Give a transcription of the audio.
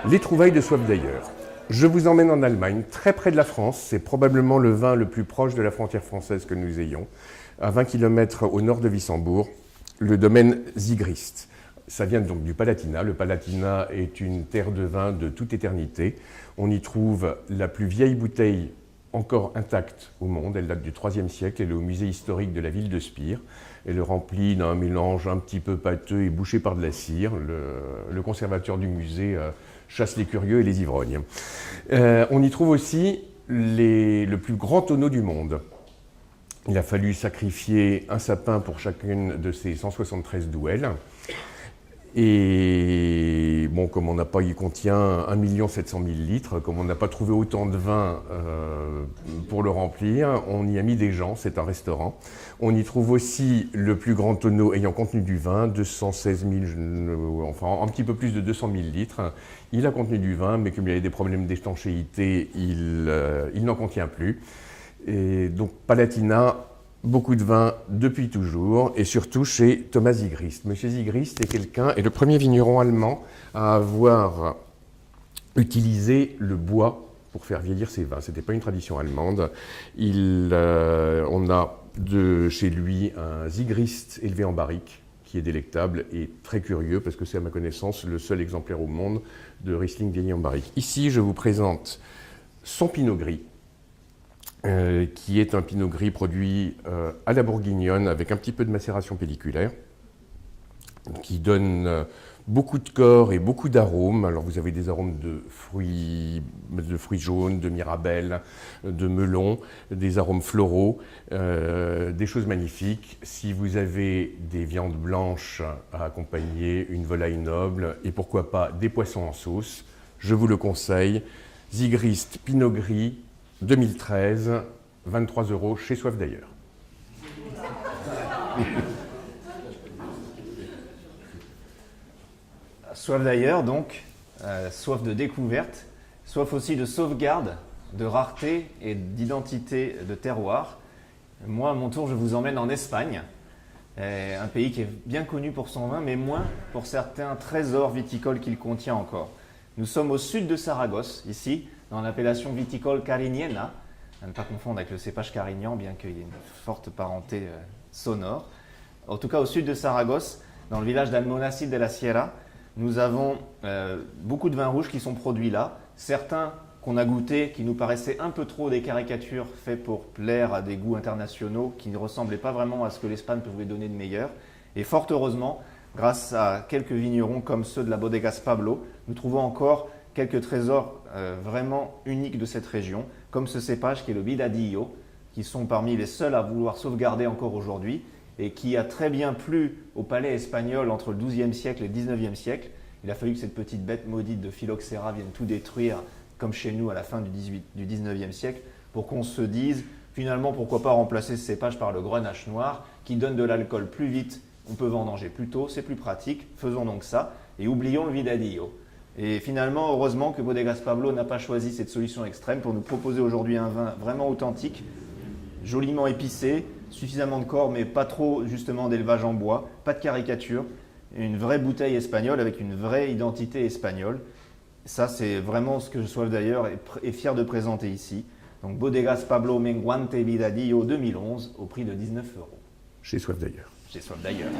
Les trouvailles de soif d'ailleurs. Je vous emmène en Allemagne, très près de la France. C'est probablement le vin le plus proche de la frontière française que nous ayons. À 20 km au nord de Wissembourg, le domaine Zigrist. Ça vient donc du Palatinat. Le Palatinat est une terre de vin de toute éternité. On y trouve la plus vieille bouteille encore intacte au monde. Elle date du IIIe siècle. Elle est au musée historique de la ville de Spire. Elle est remplie d'un mélange un petit peu pâteux et bouché par de la cire. Le conservateur du musée chasse les curieux et les ivrognes. On y trouve aussi le plus grand tonneau du monde. Il a fallu sacrifier un sapin pour chacune de ces 173 douelles. Et bon, comme il contient 1 700 000 litres, comme on n'a pas trouvé autant de vin pour le remplir, on y a mis des gens, c'est un restaurant. On y trouve aussi le plus grand tonneau ayant contenu du vin, 216 000, enfin un petit peu plus de 200 000 litres. Il a contenu du vin, mais comme il y avait des problèmes d'étanchéité, il n'en contient plus. Et donc Palatinat, beaucoup de vin depuis toujours, et surtout chez Thomas Zigrist. Monsieur Zigrist est le premier vigneron allemand à avoir utilisé le bois pour faire vieillir ses vins. Ce n'était pas une tradition allemande. On a chez lui un Zigrist élevé en barrique, qui est délectable et très curieux, parce que c'est à ma connaissance le seul exemplaire au monde de Riesling vieilli en barrique. Ici, je vous présente son Pinot Gris, qui est un Pinot Gris produit à la bourguignonne avec un petit peu de macération pelliculaire, qui donne beaucoup de corps et beaucoup d'arômes. Alors vous avez des arômes de fruits jaunes, de mirabelle, de melon, des arômes floraux, des choses magnifiques. Si vous avez des viandes blanches à accompagner, une volaille noble et pourquoi pas des poissons en sauce, je vous le conseille. Zigrist Pinot Gris 2013, 23 € chez Soif d'ailleurs. Soif d'ailleurs, donc, soif de découverte, soif aussi de sauvegarde, de rareté et d'identité de terroir. Moi, à mon tour, je vous emmène en Espagne, un pays qui est bien connu pour son vin, mais moins pour certains trésors viticoles qu'il contient encore. Nous sommes au sud de Saragosse, ici, dans l'appellation viticole Carignena, à ne pas confondre avec le cépage carignan, bien qu'il y ait une forte parenté sonore. En tout cas, au sud de Saragosse, dans le village d'Almonacid de la Sierra, nous avons beaucoup de vins rouges qui sont produits là. Certains qu'on a goûtés, qui nous paraissaient un peu trop des caricatures faites pour plaire à des goûts internationaux, qui ne ressemblaient pas vraiment à ce que l'Espagne pouvait donner de meilleur. Et fort heureusement, grâce à quelques vignerons comme ceux de la Bodegas Pablo, nous trouvons encore quelques trésors vraiment uniques de cette région, comme ce cépage qui est le Vidadillo, qui sont parmi les seuls à vouloir sauvegarder encore aujourd'hui et qui a très bien plu au palais espagnol entre le XIIe siècle et le XIXe siècle. Il a fallu que cette petite bête maudite de phylloxéra vienne tout détruire, comme chez nous à la fin du XIXe siècle, pour qu'on se dise finalement pourquoi pas remplacer ce cépage par le grenache noir qui donne de l'alcool plus vite, on peut vendanger plus tôt, c'est plus pratique, faisons donc ça et oublions le Vidadillo. Et finalement, heureusement que Bodegas Pablo n'a pas choisi cette solution extrême pour nous proposer aujourd'hui un vin vraiment authentique, joliment épicé, suffisamment de corps, mais pas trop justement d'élevage en bois, pas de caricature, une vraie bouteille espagnole avec une vraie identité espagnole. Ça, c'est vraiment ce que je Soif d'ailleurs est fier de présenter ici. Donc Bodegas Pablo Menguante Vidadillo 2011 au prix de 19 €. Chez Soif d'ailleurs. Chez Soif d'ailleurs.